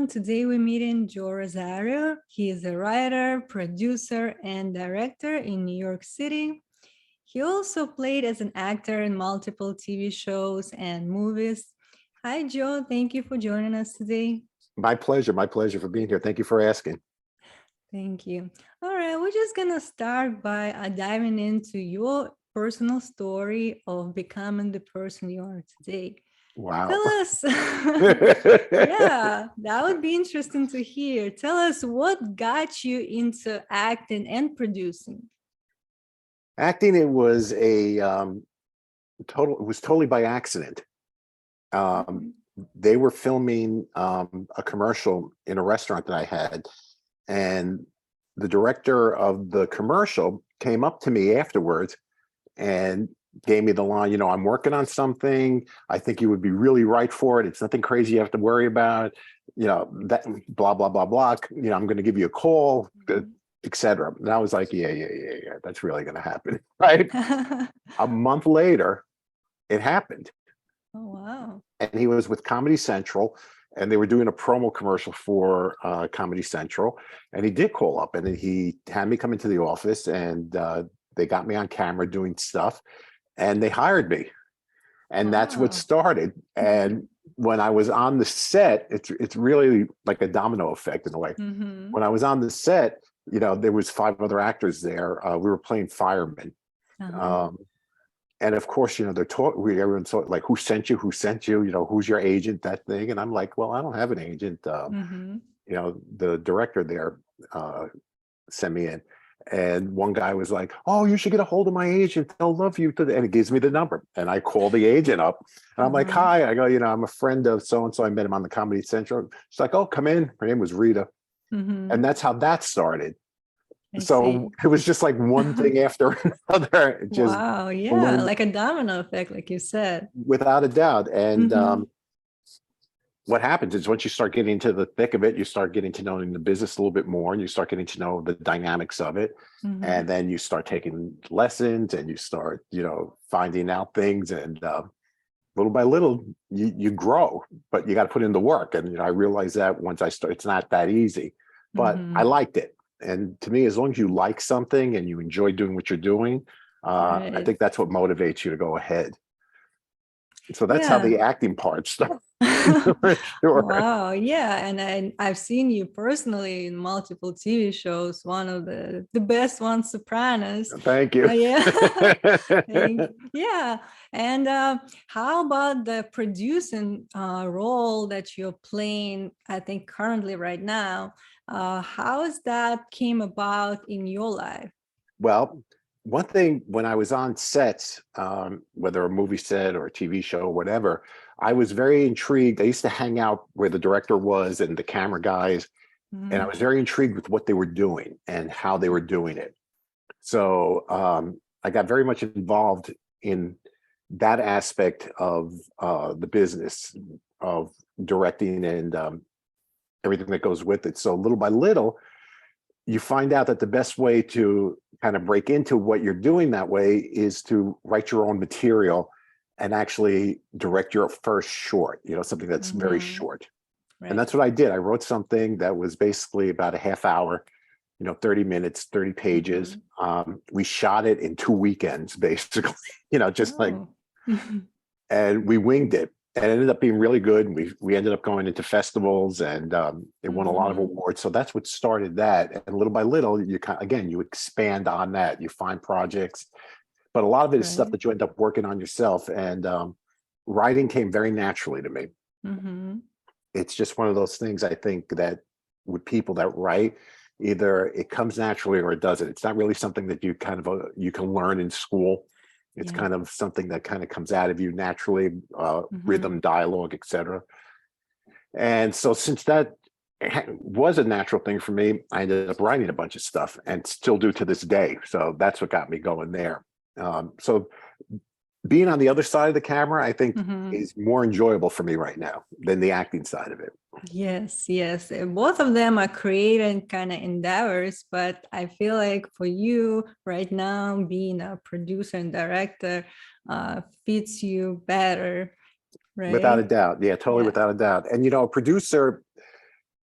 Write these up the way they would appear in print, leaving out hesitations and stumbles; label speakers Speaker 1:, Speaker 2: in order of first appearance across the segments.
Speaker 1: everyone. Today we're meeting Joe Rosario. He is a writer, producer, and director in New York City. He also played as an actor in multiple TV shows and movies. Hi, Joe. Thank you for joining us today.
Speaker 2: My pleasure. My pleasure for being here. Thank you for asking.
Speaker 1: Thank you. All right, we're just going to start by diving into your personal story of becoming the person you are today.
Speaker 2: Wow.
Speaker 1: Tell us, yeah, that would be interesting to hear. Tell us what got you into acting and producing.
Speaker 2: Acting, it was a it was totally by accident. They were filming a commercial in a restaurant that I had, and the director of the commercial came up to me afterwards and gave me the line, I'm working on something. I think you would be really right for it. It's nothing crazy you have to worry about, that blah, blah, blah, blah. I'm going to give you a call, etc. And I was like, yeah. That's really going to happen. Right. A month later, it happened.
Speaker 1: Oh, wow.
Speaker 2: And he was with Comedy Central, and they were doing a promo commercial for Comedy Central. And he did call up, and he had me come into the office, and they got me on camera doing stuff, and they hired me. And that's what started. And when I was on the set, it's really like a domino effect in a way. When I was on the set, there was 5 other actors there. We were playing firemen. And of course, they're everyone's like, who sent you, who's your agent, that thing. And I'm like, well, I don't have an agent. The director there sent me in. And one guy was like, oh, you should get a hold of my agent. They'll love you. And it gives me the number. And I call the agent up. And I'm like, hi. I go, I'm a friend of so-and-so. I met him on the Comedy Central. She's like, oh, come in. Her name was Rita. And that's how that started. So it was just like one thing after another.
Speaker 1: Wow. Yeah. Like a domino effect, like you said.
Speaker 2: Without a doubt. And what happens is once you start getting into the thick of it, you start getting to knowing the business a little bit more, and you start getting to know the dynamics of it. And then you start taking lessons, and you start, finding out things, and little by little you grow, but you got to put in the work. And, I realized that once I start, it's not that easy, but I liked it. And to me, as long as you like something and you enjoy doing what you're doing, I think that's what motivates you to go ahead. So that's how the acting part started.
Speaker 1: Sure. Wow. Yeah. And I've seen you personally in multiple TV shows, one of the best ones, Sopranos.
Speaker 2: Thank you.
Speaker 1: Yeah. And how about the producing role that you're playing, I think currently right now? How has that came about in your life?
Speaker 2: Well, one thing, when I was on sets, whether a movie set or a TV show or whatever, I was very intrigued. I used to hang out where the director was and the camera guys, and I was very intrigued with what they were doing and how they were doing it. So I got very much involved in that aspect of the business of directing and everything that goes with it. So little by little, you find out that the best way to kind of break into what you're doing that way is to write your own material and actually direct your first short, something that's very short. Right. And that's what I did. I wrote something that was basically about a half hour, 30 minutes, 30 pages. We shot it in 2 weekends, basically, just like, and we winged it. And it ended up being really good. And we ended up going into festivals, and it won a lot of awards. So that's what started that. And little by little, you expand on that. You find projects, but a lot of it is stuff that you end up working on yourself. And writing came very naturally to me. It's just one of those things, I think, that with people that write, either it comes naturally or it doesn't. It's not really something that you you can learn in school. It's kind of something that kind of comes out of you naturally, rhythm, dialogue, etc. And so since that was a natural thing for me, I ended up writing a bunch of stuff, and still do to this day. So that's what got me going there. So being on the other side of the camera, I think, is more enjoyable for me right now than the acting side of it.
Speaker 1: Yes. Both of them are creative kind of endeavors, but I feel like for you right now, being a producer and director fits you better, right?
Speaker 2: Without a doubt. Yeah, totally, without a doubt. And, a producer,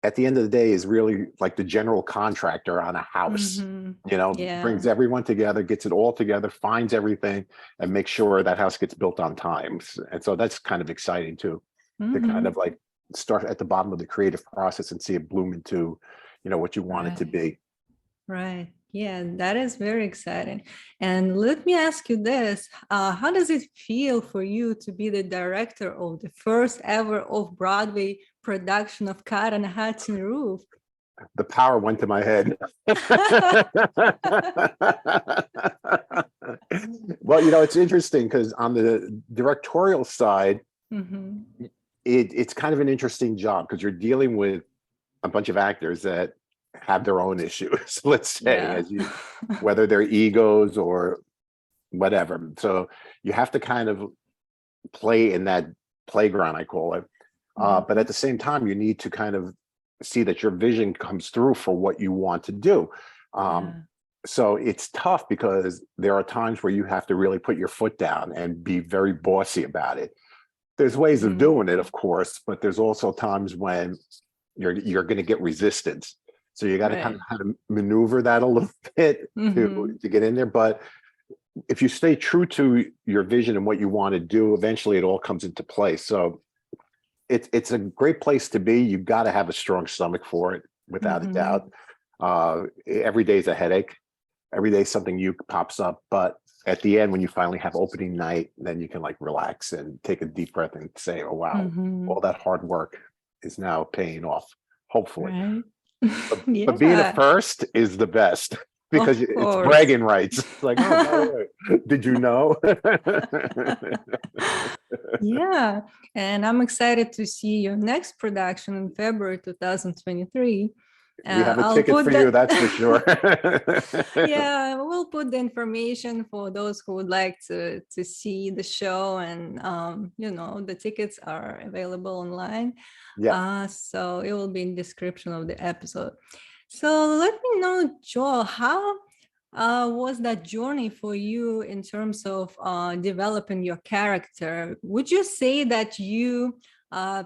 Speaker 2: at the end of the day is really like the general contractor on a house,
Speaker 1: Mm-hmm.
Speaker 2: brings
Speaker 1: Yeah.
Speaker 2: everyone together, gets it all together, finds everything, and makes sure that house gets built on time. And so that's kind of exciting too, to kind
Speaker 1: Mm-hmm.
Speaker 2: of like start at the bottom of the creative process and see it bloom into, what you want it to
Speaker 1: Right.
Speaker 2: be.
Speaker 1: Right. Yeah, that is very exciting. And let me ask you this. How does it feel for you to be the director of the first ever off-Broadway production of Cat on a Hat Tin Roof?
Speaker 2: The power went to my head. Well, it's interesting because on the directorial side,
Speaker 1: Mm-hmm.
Speaker 2: it's kind of an interesting job because you're dealing with a bunch of actors that have their own issues, let's say,
Speaker 1: Yeah.
Speaker 2: whether they're egos or whatever. So you have to kind of play in that playground, I call it. But
Speaker 1: Mm-hmm.
Speaker 2: at the same time, you need to kind of see that your vision comes through for what you want to do. Um,
Speaker 1: Yeah.
Speaker 2: so it's tough because there are times where you have to really put your foot down and be very bossy about it. There's ways of
Speaker 1: Mm-hmm.
Speaker 2: doing it, of course, but there's also times when you're going to get resistance. So you got to kind of
Speaker 1: Right.
Speaker 2: how to maneuver that a little bit to
Speaker 1: Mm-hmm.
Speaker 2: to get in there. But if you stay true to your vision and what you want to do, eventually it all comes into place. So it's a great place to be. You've got to have a strong stomach for it, without a
Speaker 1: Mm-hmm.
Speaker 2: doubt. Every day is a headache. Every day something new pops up, but at the end, when you finally have opening night, then you can like relax and take a deep breath and say, "Oh wow,
Speaker 1: Mm-hmm.
Speaker 2: all that hard work is now paying off." Hopefully,
Speaker 1: Right.
Speaker 2: but being a
Speaker 1: Yeah,
Speaker 2: first is the best because
Speaker 1: of
Speaker 2: it's
Speaker 1: course.
Speaker 2: bragging rights. It's like, oh, by the way, did you know?
Speaker 1: Yeah, and I'm excited to see your next production in February 2023.
Speaker 2: We have a
Speaker 1: I'll
Speaker 2: ticket
Speaker 1: put
Speaker 2: for you,
Speaker 1: that.
Speaker 2: that's for sure.
Speaker 1: Yeah, we'll put the information for those who would like to see the show, and the tickets are available online.
Speaker 2: Yeah.
Speaker 1: So it will be in description of the episode. So let me know, Joel, how was that journey for you in terms of developing your character? Would you say that you uh,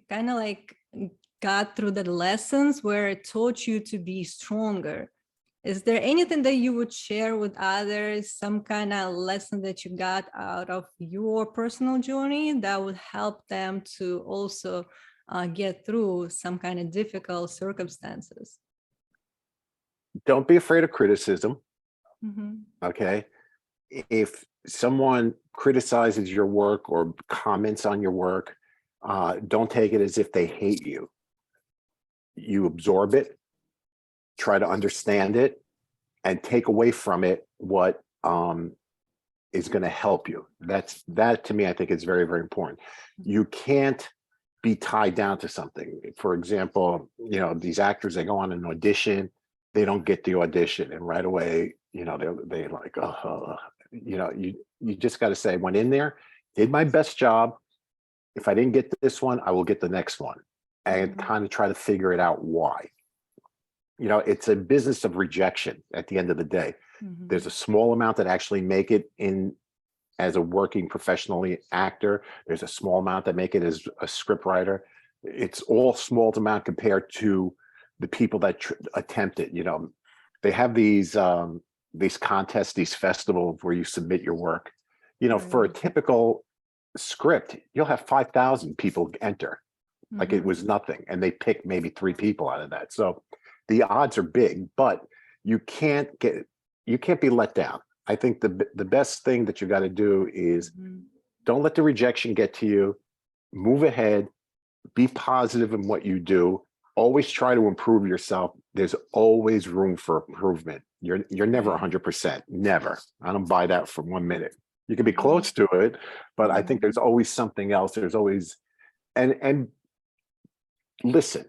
Speaker 1: kind of like got through the lessons where it taught you to be stronger? Is there anything that you would share with others, some kind of lesson that you got out of your personal journey that would help them to also get through some kind of difficult circumstances?
Speaker 2: Don't be afraid of criticism.
Speaker 1: Mm-hmm.
Speaker 2: Okay. If someone criticizes your work or comments on your work, don't take it as if they hate you. You absorb it, try to understand it, and take away from it what is going to help you. That to me, I think is very, very important. You can't be tied down to something. For example, these actors, they go on an audition, they don't get the audition, and right away, they like, oh, you just got to say, went in there, did my best job. If I didn't get this one, I will get the next one, and
Speaker 1: Mm-hmm.
Speaker 2: kind of try to figure it out why. It's a business of rejection at the end of the day. There's
Speaker 1: Mm-hmm.
Speaker 2: a small amount that actually make it in as a working professionally actor. There's a small amount that make it as a script writer. It's all small amount compared to the people that attempt it. They have these contests, these festivals where you submit your work. For a
Speaker 1: Right.
Speaker 2: typical script, you'll have 5,000 people enter, like it
Speaker 1: Mm-hmm.
Speaker 2: was nothing, and they pick maybe 3 people out of that. So the odds are big, but you can't get you can't be let down. I think the best thing that you got to do is
Speaker 1: Mm-hmm.
Speaker 2: don't let the rejection get to you. Move ahead, be positive in what you do. Always try to improve yourself. There's always room for improvement. You're never
Speaker 1: Right.
Speaker 2: 100%. Never. I don't buy that for 1 minute. You can be
Speaker 1: Mm-hmm.
Speaker 2: close to it, but I think
Speaker 1: Mm-hmm.
Speaker 2: there's always something else. There's always and listen.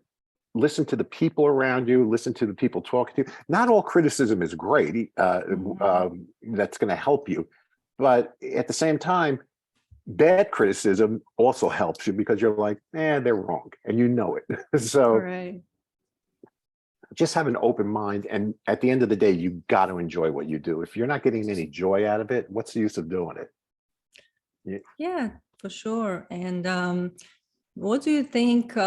Speaker 2: Listen to the people around you. Listen to the people talking to you. Not all criticism is great.
Speaker 1: Mm-hmm.
Speaker 2: That's going to help you, but at the same time, bad criticism also helps you because you're like, they're wrong, and you know it. So
Speaker 1: Right.
Speaker 2: just have an open mind, and at the end of the day, you got to enjoy what you do. If you're not getting any joy out of it, what's the use of doing it?
Speaker 1: Yeah, for sure. And what do you think?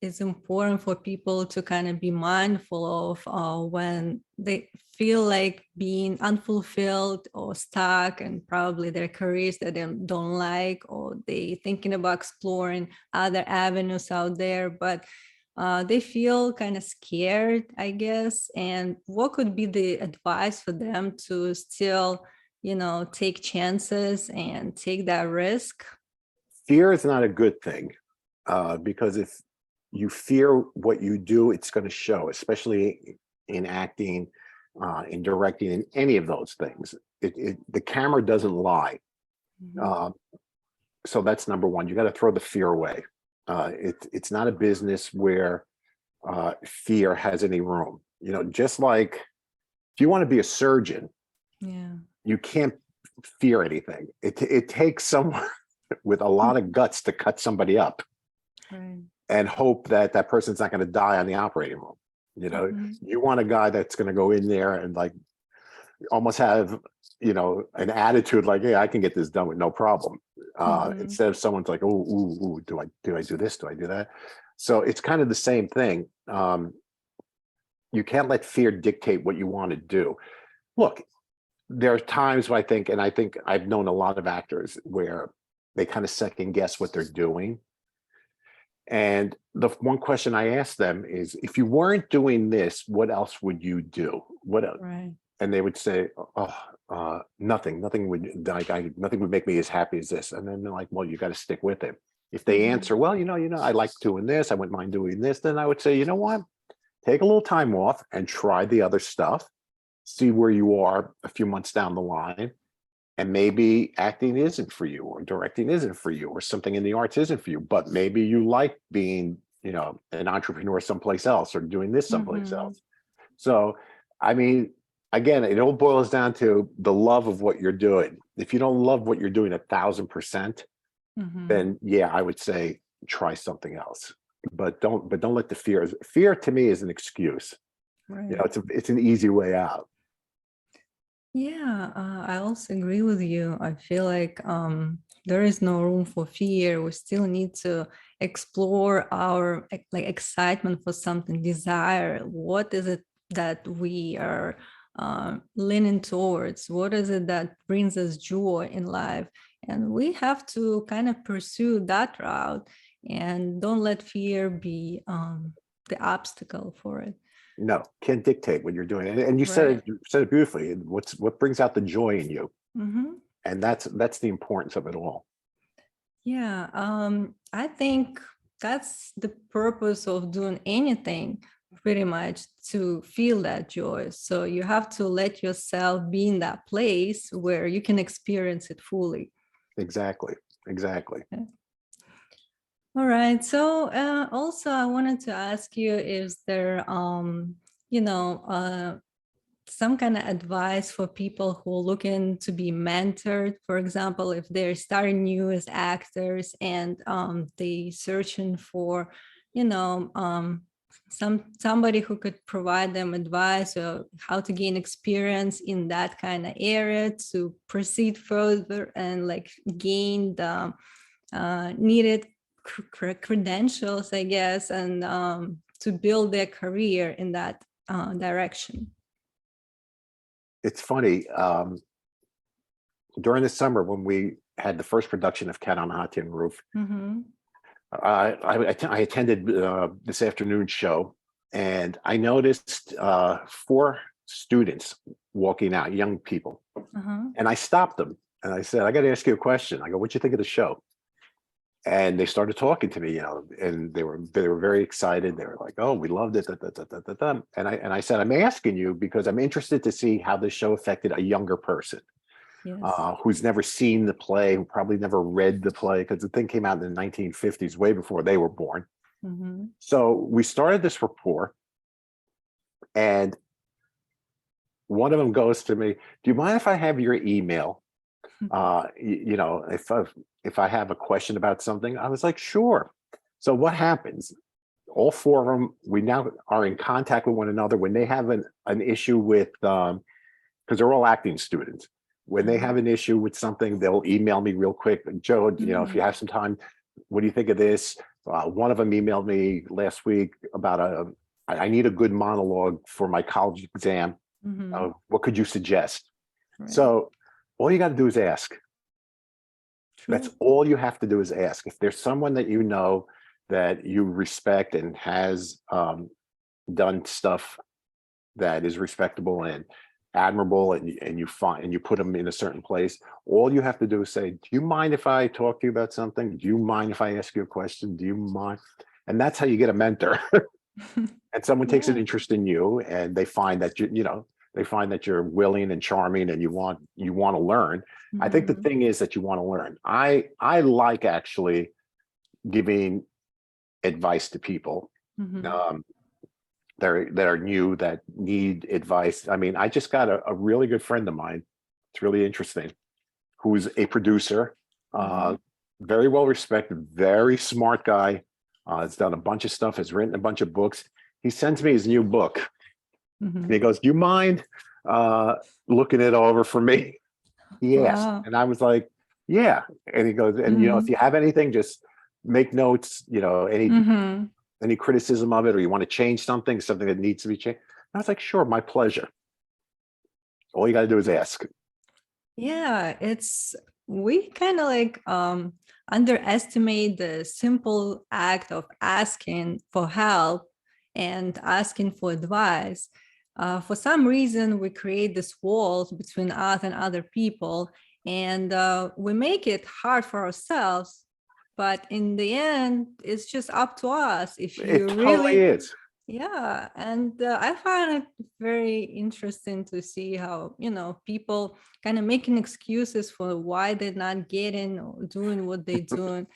Speaker 1: it's important for people to kind of be mindful of when they feel like being unfulfilled or stuck and probably their careers that they don't like, or they thinking about exploring other avenues out there, but they feel kind of scared, I guess. And what could be the advice for them to still, take chances and take that risk?
Speaker 2: Fear is not a good thing, because if you fear what you do, it's going to show, especially in acting, in directing, in any of those things. The camera doesn't lie.
Speaker 1: Mhm.
Speaker 2: Uh, so that's number one. You got to throw the fear away. It's not a business where fear has any room. Just like if you want to be a surgeon,
Speaker 1: Yeah.
Speaker 2: you can't fear anything. It takes someone with a lot of guts to cut somebody up
Speaker 1: Right.
Speaker 2: and hope that that person's not going to die on the operating room.
Speaker 1: Mhm.
Speaker 2: You want a guy that's going to go in there and like almost have, an attitude like, hey, I can get this done with no problem.
Speaker 1: Mhm.
Speaker 2: Instead of someone's like, oh, ooh, ooh, do I do this? Do I do that? So it's kind of the same thing. You can't let fear dictate what you want to do. Look, there are times where I think I've known a lot of actors where they kind of second guess what they're doing. And the one question I ask them is, if you weren't doing this, what else would you do? What else?
Speaker 1: Right.
Speaker 2: And they would say, oh, nothing would nothing would make me as happy as this. And then they're like, well, you got to stick with it. If they
Speaker 1: Mhm.
Speaker 2: answer, well, I like doing this, I wouldn't mind doing this, then I would say, you know what? Take a little time off and try the other stuff, see where you are a few months down the line. And maybe acting isn't for you, or directing isn't for you, or something in the arts isn't for you, but maybe you like being, an entrepreneur someplace else, or doing this someplace
Speaker 1: Mhm.
Speaker 2: else. So, I mean, again, it all boils down to the love of what you're doing. If you don't love what you're doing 1,000%,
Speaker 1: Mhm.
Speaker 2: then yeah, I would say try something else. But don't let the fear to me is an excuse.
Speaker 1: Right.
Speaker 2: It's an easy way out.
Speaker 1: Yeah, I also agree with you. I feel like there is no room for fear. We still need to explore our like excitement for something, desire. What is it that we are leaning towards? What is it that brings us joy in life? And we have to kind of pursue that route and don't let fear be the obstacle for it.
Speaker 2: No, can't dictate what you're doing. And
Speaker 1: Right.
Speaker 2: you said it beautifully. What brings out the joy in you,
Speaker 1: Mm-hmm.
Speaker 2: and that's the importance of it all.
Speaker 1: Yeah, I think that's the purpose of doing anything, pretty much to feel that joy. So you have to let yourself be in that place where you can experience it fully.
Speaker 2: Exactly, exactly.
Speaker 1: Yeah. All right. So also I wanted to ask you, is there, you know, uh, some kind of advice for people who are looking to be mentored, for example, if they're starting new as actors and they searching for, you know, somebody who could provide them advice or how to gain experience in that kind of area to proceed further and like gain the needed credentials, I guess, and to build their career in that direction.
Speaker 2: It's funny. During the summer when we had the first production of Cat on a Hot Tin Roof,
Speaker 1: Mm-hmm.
Speaker 2: I attended this afternoon show, and I noticed four students walking out, young people,
Speaker 1: Uh-huh.
Speaker 2: and I stopped them and I said, "I got to ask you a question." I go, "What'd you think of the show?" And they started talking to me, and they were very excited. They were like, "Oh, we loved it." Da, da, da, da, da, da. And I said, "I'm asking you because I'm interested to see how this show affected a younger person,
Speaker 1: Yes.
Speaker 2: who's never seen the play, who probably never read the play, because the thing came out in the 1950s, way before they were born."
Speaker 1: Mm-hmm.
Speaker 2: So we started this rapport, and one of them goes to me, "Do you mind if I have your email? If I have a question about something." I was like, "Sure." So what happens? All four of them, we now are in contact with one another when they have an issue with, because they're all acting students. When they
Speaker 1: Uh-huh.
Speaker 2: have an issue with something, they'll email me real quick. "Joe, if you
Speaker 1: Mm-hmm.
Speaker 2: have some time, what do you think of this?" One of them emailed me last week about I need a good monologue for my college exam.
Speaker 1: Mm-hmm.
Speaker 2: What could you suggest?
Speaker 1: Right.
Speaker 2: So all you got to do is ask. That's
Speaker 1: True.
Speaker 2: all you have to do is ask. If there's someone that you know that you respect and has done stuff that is respectable and admirable, and you find and you put them in a certain place, all you have to do is say, do you mind if I talk to you about something? Do you mind if I ask you a question? Do you mind? And that's how you get a mentor. And someone takes an
Speaker 1: Yeah.
Speaker 2: interest in you, and they find that they find that you're willing and charming, and you want to learn. I think the
Speaker 1: Mm-hmm.
Speaker 2: thing is that you want to learn. I like actually giving advice to people
Speaker 1: Mm-hmm.
Speaker 2: um, that are new, that need advice. I mean, I just got a really good friend of mine. It's really interesting, who's a producer,
Speaker 1: Mm-hmm.
Speaker 2: uh, very well respected, very smart guy. Has done a bunch of stuff, has written a bunch of books. He sends me his new book, and
Speaker 1: Mm-hmm.
Speaker 2: he goes, "Do you mind uh, looking it over for me?" He asked,
Speaker 1: Wow.
Speaker 2: and I was like, "Yeah." And he goes, "And if
Speaker 1: Mm-hmm.
Speaker 2: you have anything, just make notes.
Speaker 1: Mm-hmm.
Speaker 2: Any criticism of it, or you want to change something that needs to be changed." I was like, "Sure, my pleasure. All you got to do is ask."
Speaker 1: Yeah, it's we kind of like underestimate the simple act of asking for help and asking for advice. For some reason, we create this walls between us and other people, and we make it hard for ourselves. But in the end, it's just up to us. If
Speaker 2: It
Speaker 1: you
Speaker 2: totally
Speaker 1: really,
Speaker 2: is.
Speaker 1: yeah, and I find it very interesting to see how, people kind of making excuses for why they're not getting or doing what they're doing.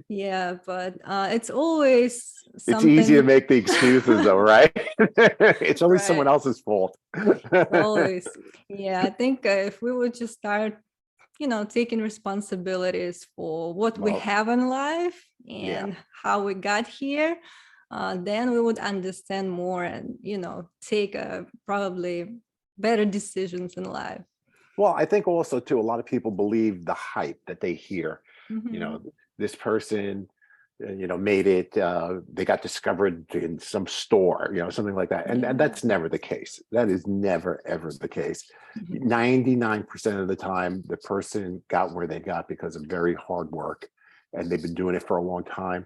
Speaker 1: Yeah, but it's always
Speaker 2: It's easy to
Speaker 1: something.
Speaker 2: make the excuses, though, right? It's always someone
Speaker 1: Right.
Speaker 2: else's fault.
Speaker 1: It's always. Yeah, I think if we would just start, taking responsibilities for what we
Speaker 2: Well,
Speaker 1: have in life
Speaker 2: yeah.
Speaker 1: and how we got here, then we would understand more and, take probably better decisions in life.
Speaker 2: Well, I think also too, a lot of people believe the hype that they hear. You
Speaker 1: Hmm.
Speaker 2: know, this person, made it. They got discovered in some store, something like that, and
Speaker 1: Yeah.
Speaker 2: that's never the case. That is never ever the case.
Speaker 1: Mhm.
Speaker 2: 99% of the time, the person got where they got because of very hard work, and they've been doing it for a long time.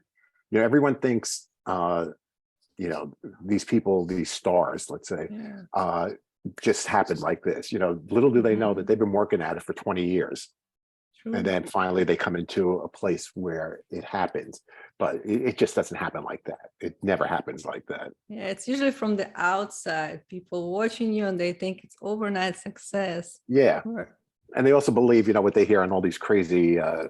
Speaker 2: Everyone thinks, you know, these people, these stars, let's say,
Speaker 1: Yeah.
Speaker 2: uh, just happened like this. Little do they know that
Speaker 1: Hmm.
Speaker 2: they've been working at it for 20 years. And
Speaker 1: True.
Speaker 2: then finally they come into a place where it happens. But it just doesn't happen like that. It never happens like that.
Speaker 1: Yeah, it's usually from the outside, people watching you and they think it's overnight success.
Speaker 2: Yeah.
Speaker 1: Or,
Speaker 2: And they also believe, what they hear on all these crazy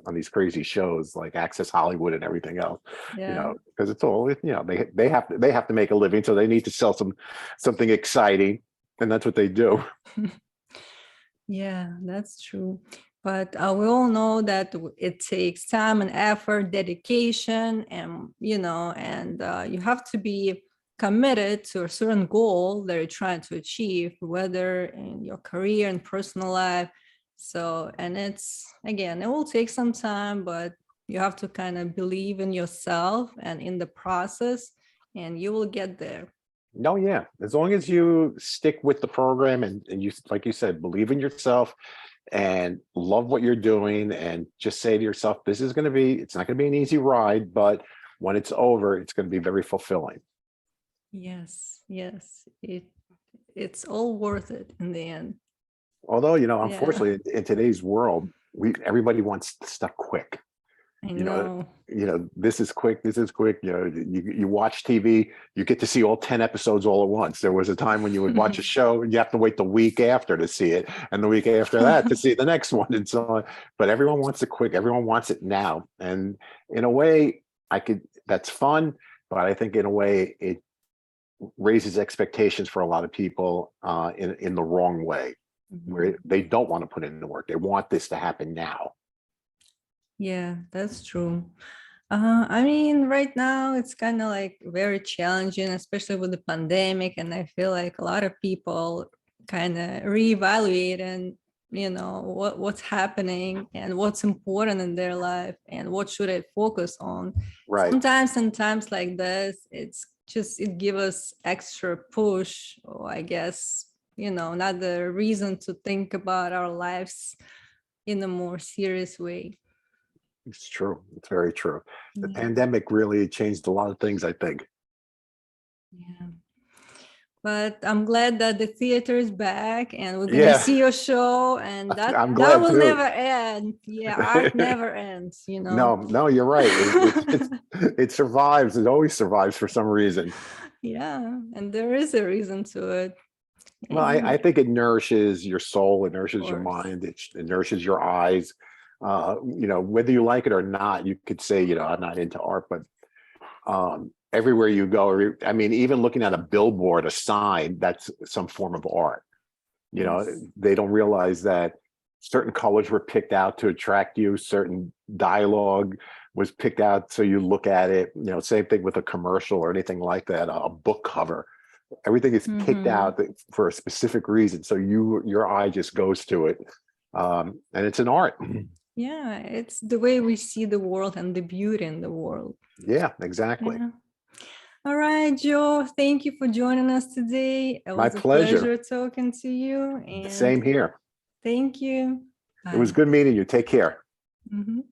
Speaker 2: on these crazy shows like Access Hollywood and everything else,
Speaker 1: yeah.
Speaker 2: because it's all, they have to make a living, so they need to sell something exciting, and that's what they do.
Speaker 1: Yeah, that's true. But we all know that it takes time and effort, dedication, and you have to be committed to a certain goal that you're trying to achieve, whether in your career and personal life. So, and it's again, it will take some time, but you have to kind of believe in yourself and in the process, and you will get there.
Speaker 2: No, yeah. As long as you stick with the program, and you, like you said, believe in yourself and love what you're doing, and just say to yourself, it's not going to be an easy ride, but when it's over, it's going to be very fulfilling.
Speaker 1: Yes, yes, it's all worth it in the end.
Speaker 2: Although,
Speaker 1: Yeah,
Speaker 2: unfortunately, in today's world, everybody wants stuff quick.
Speaker 1: I
Speaker 2: you know
Speaker 1: know.
Speaker 2: this is quick, you watch TV, you get to see all 10 episodes all at once. There was a time when you would watch a show and you have to wait the week after to see it, and the week after that to see the next one, and so on. But everyone wants it quick, everyone wants it now, and in a way, that's fun, but I think in a way it raises expectations for a lot of people in the wrong way, where
Speaker 1: Mhm.
Speaker 2: they don't want to put in the work, they want this to happen now.
Speaker 1: Yeah, that's true. I mean, right now it's kind of like very challenging, especially with the pandemic, and I feel like a lot of people kind of reevaluate and what's happening and what's important in their life and what should I focus on.
Speaker 2: Right.
Speaker 1: Sometimes in times like this, it gives us extra push, or I guess, another reason to think about our lives in a more serious way.
Speaker 2: It's true. It's very true. The
Speaker 1: Yeah.
Speaker 2: pandemic really changed a lot of things, I think.
Speaker 1: Yeah. But I'm glad that the theater is back and we're gonna
Speaker 2: Yeah,
Speaker 1: see your show, and that
Speaker 2: I'm
Speaker 1: that
Speaker 2: glad
Speaker 1: will
Speaker 2: too.
Speaker 1: never end. Yeah, art never ends.
Speaker 2: No, no, you're right. It survives. It always survives for some reason.
Speaker 1: Yeah, and there is a reason to it.
Speaker 2: Well,
Speaker 1: And
Speaker 2: I think it nourishes your soul, it
Speaker 1: of
Speaker 2: nourishes your
Speaker 1: course.
Speaker 2: mind, it nourishes your eyes. Whether you like it or not, you could say, I'm not into art, but everywhere you go, I mean, even looking at a billboard, a sign, that's some form of art.
Speaker 1: Yes.
Speaker 2: They don't realize that certain colors were picked out to attract you, certain dialogue was picked out so you look at it. Same thing with a commercial or anything like that, a book cover. Everything is picked
Speaker 1: Mm-hmm.
Speaker 2: out for a specific reason, so your eye just goes to it, and it's an art.
Speaker 1: Yeah, it's the way we see the world and the beauty in the world.
Speaker 2: Yeah, exactly.
Speaker 1: Yeah. All right, Joe. Thank you for joining us today. It
Speaker 2: My
Speaker 1: was a
Speaker 2: pleasure.
Speaker 1: pleasure talking to you,
Speaker 2: The
Speaker 1: and
Speaker 2: same here.
Speaker 1: thank you.
Speaker 2: It was
Speaker 1: Bye.
Speaker 2: good meeting you. Take care.
Speaker 1: Mhm.